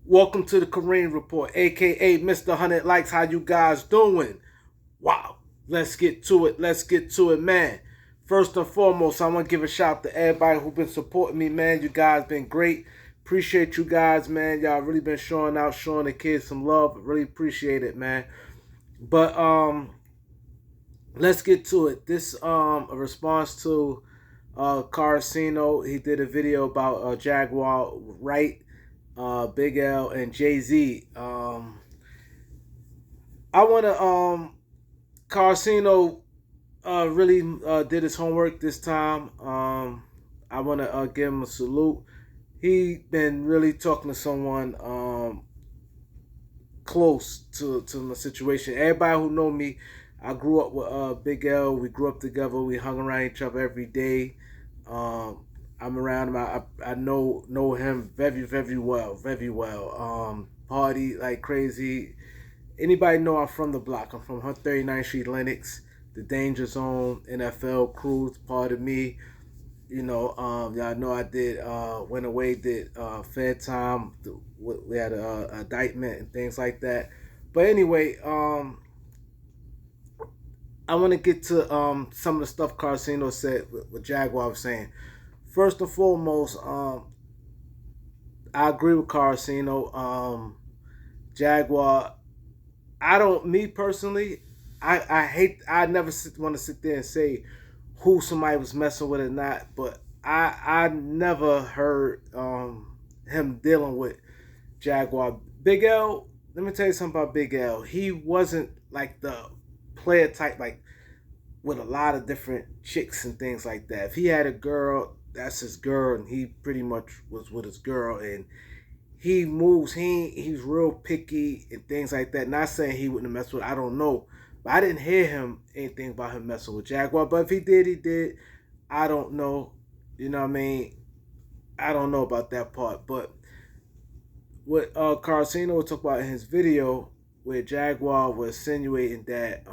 Welcome to the Kareem Report, aka Mr. 100 Likes. How you guys doing? Wow. Let's get to it. Let's get to it, man. First and foremost, I want to give a shout out to everybody who's been supporting me, man. You guys been great. Appreciate you guys, man. Y'all really been showing out, showing the kids some love. Really appreciate it, man. But let's get to it. This a response to Karceno. He did a video about Jaguar, Wright, Big L, and Jay Z. I want to Karceno really did his homework this time. I want to give him a salute. He been really talking to someone close to my situation. Everybody who know me, I grew up with Big L. We grew up together. We hung around each other every day. I'm around him. I know him very well, very well. Party like crazy. Anybody know I'm from the block? I'm from 139th Street, Lenox, the Danger Zone, NFL crew, part of me. Y'all know I did went away, did Fed time. We had a indictment and things like that. But anyway, I want to get to some of the stuff Karceno said. What Jaguar was saying. First and foremost, I agree with Karceno. Jaguar, I don't, me personally, I hate, I never want to sit there and say who somebody was messing with or not, but I never heard him dealing with Jaguar. Big L, let me tell you something about Big L. He wasn't like the player type, like with a lot of different chicks and things like that. If he had a girl, that's his girl, and he pretty much was with his girl, and he moves. He's real picky and things like that. Not saying he wouldn't mess with. I don't know, but I didn't hear him anything about him messing with Jaguar. But if he did, he did. I don't know. You know what I mean? I don't know about that part. But what Carcino talked about in his video, where Jaguar was insinuating that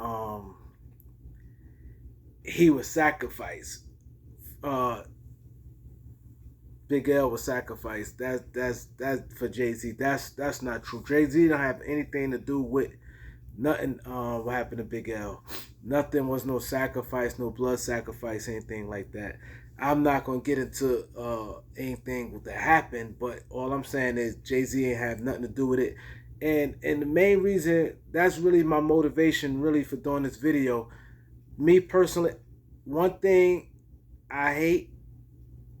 he was sacrificed. Uh, Big L was sacrificed. That's for Jay Z. That's not true. Jay Z don't have anything to do with nothing. What happened to Big L? Nothing was no sacrifice, no blood sacrifice, anything like that. I'm not gonna get into anything that happened, but all I'm saying is Jay Z ain't have nothing to do with it. And the main reason, that's really my motivation really for doing this video. Me personally, one thing I hate,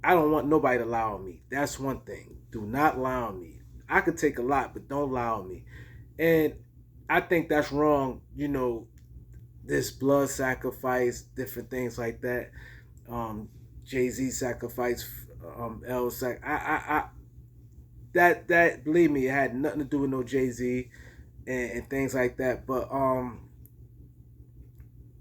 I don't want nobody to lie on me. That's one thing. Do not lie on me. I could take a lot, but don't lie on me. And I think that's wrong. This blood sacrifice, different things like that. Jay Z sacrifice, L sac. That believe me, it had nothing to do with no Jay Z and things like that. But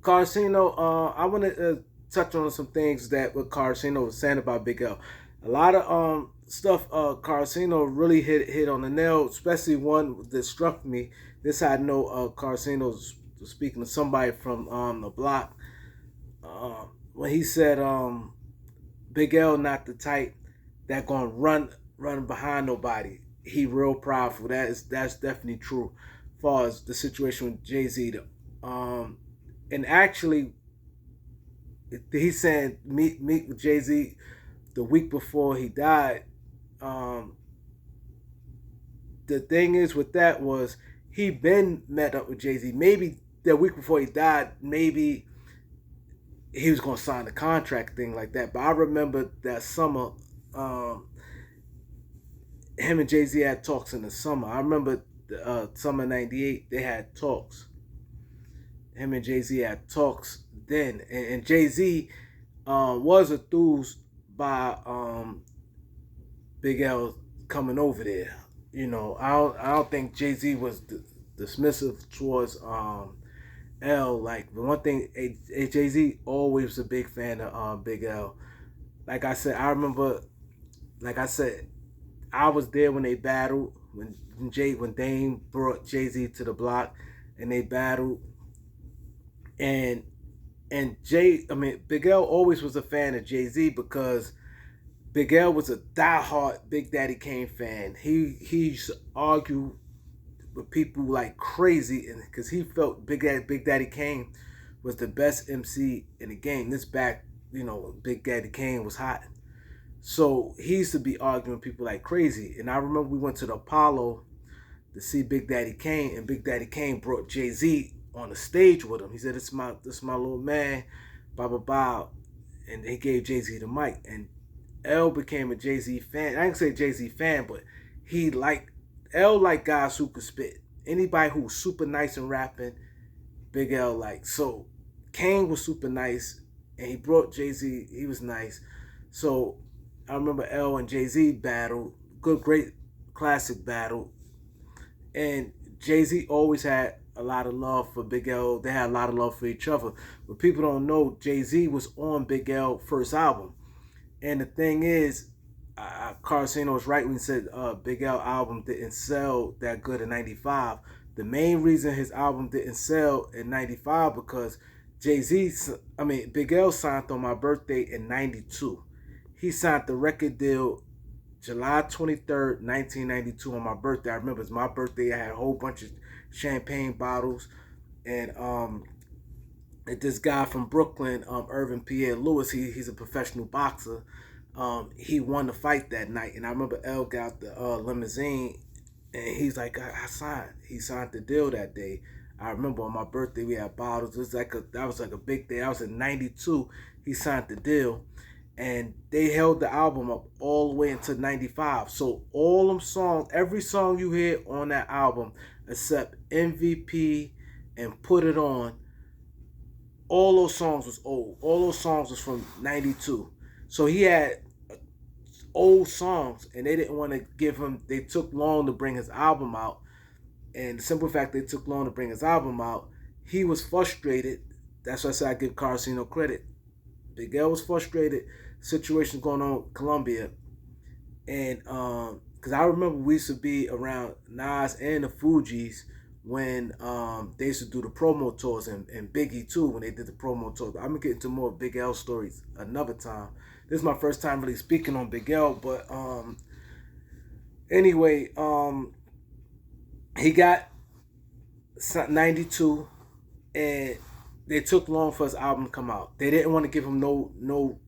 Carcino, I want to touch on some things that what Carcino was saying about Big L. A lot of stuff Carcino really hit on the nail, especially one that struck me. This I know Carcino's speaking to somebody from the block when he said Big L not the type that gonna run behind nobody. He real powerful. That's definitely true. As far as the situation with Jay Z, and actually he's saying meet with Jay Z the week before he died. Um, the thing is with that was he been met up with Jay Z. Maybe the week before he died, maybe he was gonna sign the contract thing like that. But I remember that summer, him and Jay Z had talks in the summer. I remember summer '98 they had talks. Him and Jay Z had talks then, and Jay Z was enthused by Big L coming over there. I don't think Jay Z was dismissive towards L. Like the one thing, Jay Z always was a big fan of Big L. Like I said, I remember. Like I said, I was there when they battled when Dame brought Jay Z to the block, and they battled. And Big L always was a fan of Jay Z because Big L was a diehard Big Daddy Kane fan. He used to argue with people like crazy, and because he felt Big Daddy Kane was the best MC in the game. This back, Big Daddy Kane was hot. So he used to be arguing with people like crazy. And I remember we went to the Apollo to see Big Daddy Kane, and Big Daddy Kane brought Jay-Z on the stage with him. He said, "This my little man, blah blah blah," and he gave Jay-Z the mic. And L became a Jay-Z fan. I didn't say Jay-Z fan, but he liked L like guys who could spit. Anybody who's super nice and rapping, Big L like. So Kane was super nice, and he brought Jay-Z. He was nice. So I remember L and Jay-Z battle, good, great, classic battle. And Jay-Z always had a lot of love for Big L. They had a lot of love for each other. But people don't know Jay-Z was on Big L first album. And the thing is, Karceno was right when he said Big L album didn't sell that good in '95. The main reason his album didn't sell in '95 because Big L signed on my birthday in '92. He signed the record deal July 23rd, 1992 on my birthday. I remember it's my birthday. I had a whole bunch of champagne bottles. And this guy from Brooklyn, Irvin Pierre Lewis, he's a professional boxer. He won the fight that night. And I remember L got out the limousine, and he's like, I signed. He signed the deal that day. I remember on my birthday we had bottles. That was like a big day. I was in '92. He signed the deal, and they held the album up all the way until '95. So all them songs, every song you hear on that album, except MVP and Put It On, all those songs was old. All those songs was from '92. So he had old songs, and they didn't want to give him. They took long to bring his album out, and the simple fact they took long to bring his album out, he was frustrated. That's why I said I give Karceno credit. Big L was frustrated. Situation going on with Columbia, and because I remember we used to be around Nas and the Fugees when they used to do the promo tours, and Biggie too when they did the promo tours. I'm gonna get into more Big L stories another time. This is my first time really speaking on Big L, but anyway, he got '92, and they took long for his album to come out. They didn't want to give him no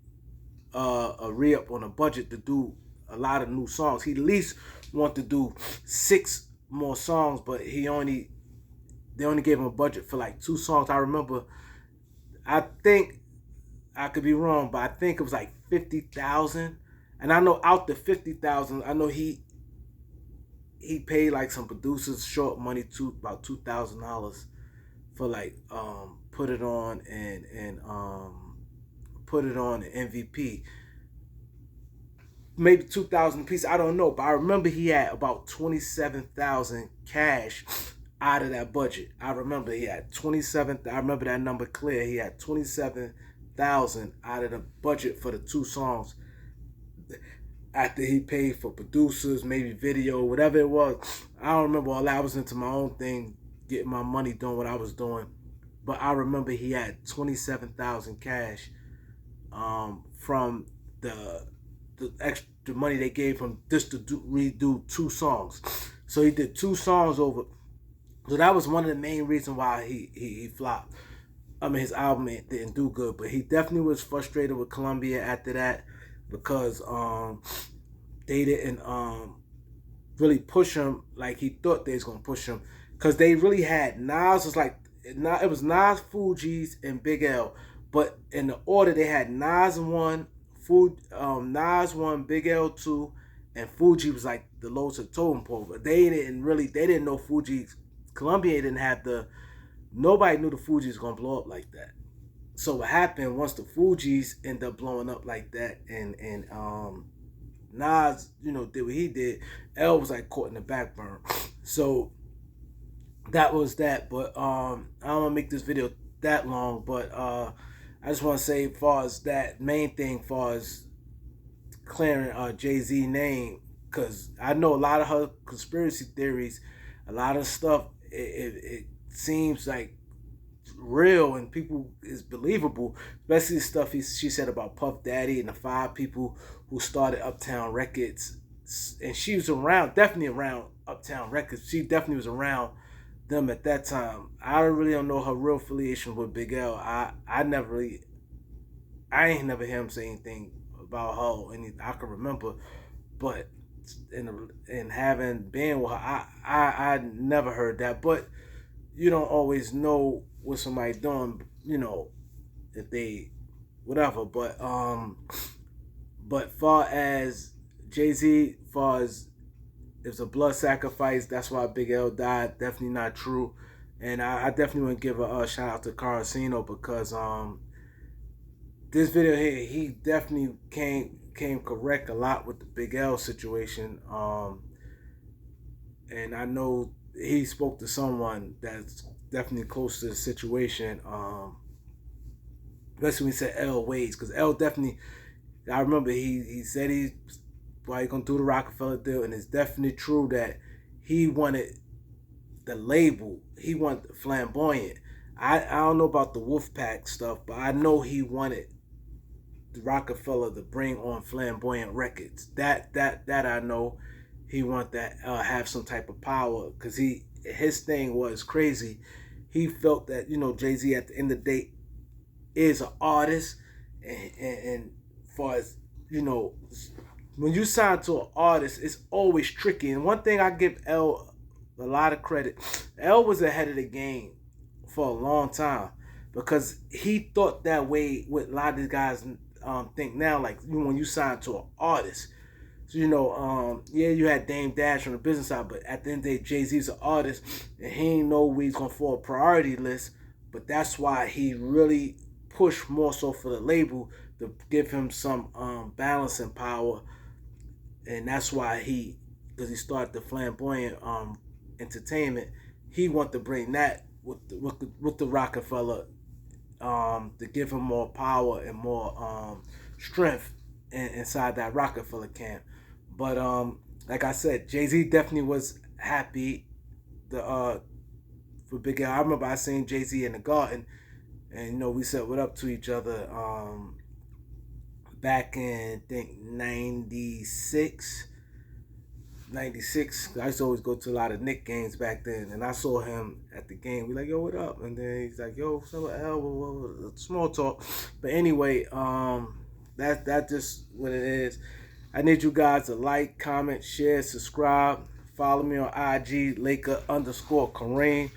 a re-up on a budget to do a lot of new songs. He at least wanted to do 6 more songs, but they only gave him a budget for like 2 songs. I remember, I think I could be wrong, but I think it was like 50,000. And I know out the 50,000, I know he paid like some producers short money to about $2,000 for like Put It On and Put It On and MVP. Maybe 2,000 a piece. I don't know, but I remember he had about 27,000 cash out of that budget. I remember he had 27. I remember that number clear. He had 27,000 out of the budget for the 2 songs. After he paid for producers, maybe video, whatever it was. I don't remember all that. I was into my own thing, getting my money, doing what I was doing. But I remember he had 27,000 cash from the extra money they gave him just to redo 2 songs. So he did 2 songs over. So that was one of the main reasons why he flopped. I mean, his album didn't do good, but he definitely was frustrated with Columbia after that because they didn't really push him like he thought they was gonna push him. Because they really had Nas was like it was Nas, Fugees, and Big L, but in the order they had Nas 1, Nas 1, Big L 2, and Fuji was like the lowest of totem pole. But they didn't know Fugees. Columbia didn't have nobody knew the Fugees was gonna blow up like that. So what happened once the Fugees ended up blowing up like that, and Nas, did what he did, L was like caught in the back burner. So that was that. But I don't want to make this video that long, but I just want to say, as far as that main thing, as far as clearing Jay-Z name, because I know a lot of her conspiracy theories, a lot of stuff, it seems like real and people is believable, especially the stuff she said about Puff Daddy and the 5 people who started Uptown Records, and she was around, definitely around Uptown Records. She definitely was around them at that time. I really don't know her real affiliation with Big L. I ain't never hear him say anything about her or any I can remember, but in having been with her, I never heard that. But you don't always know what somebody doing, if they whatever. But far as Jay-Z, far as it was a blood sacrifice, that's why Big L died. Definitely not true. And I definitely want to give a shout out to Karceno because this video here, he definitely came correct a lot with the Big L situation. And I know he spoke to someone that's definitely close to the situation. Especially when he said L Ways, because L definitely. I remember he said he's probably gonna do the Rockefeller deal, and it's definitely true that he wanted the label. He wanted Flamboyant. I don't know about the Wolfpack stuff, but I know he wanted the Rockefeller to bring on Flamboyant Records. That I know he wanted that have some type of power because his thing was crazy. He felt that Jay-Z at the end of the day is an artist, and far as when you sign to an artist, it's always tricky. And one thing I give L a lot of credit, L was ahead of the game for a long time because he thought that way. What a lot of these guys think now, like when you sign to an artist. So yeah, you had Dame Dash on the business side, but at the end of the day, Jay-Z's an artist, and he ain't know where he's gonna fall a priority list. But that's why he really pushed more so for the label to give him some balance and power, and that's why because he started the Flamboyant entertainment, he wanted to bring that with the Rockefeller to give him more power and more strength inside that Rockefeller camp. But like I said, Jay-Z definitely was happy for Big L. I remember I seen Jay-Z in the Garden, and we said what up to each other back in I think 96. 96. I used to always go to a lot of Knicks games back then, and I saw him at the game. We like, yo, what up? And then he's like, yo, so small talk. But anyway, that's just what it is. I need you guys to like, comment, share, subscribe. Follow me on IG, Laker_Kareem.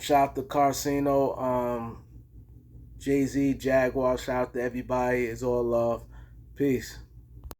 Shout out to Karceno, Jay-Z, Jaguar. Shout out to everybody. It's all love. Peace.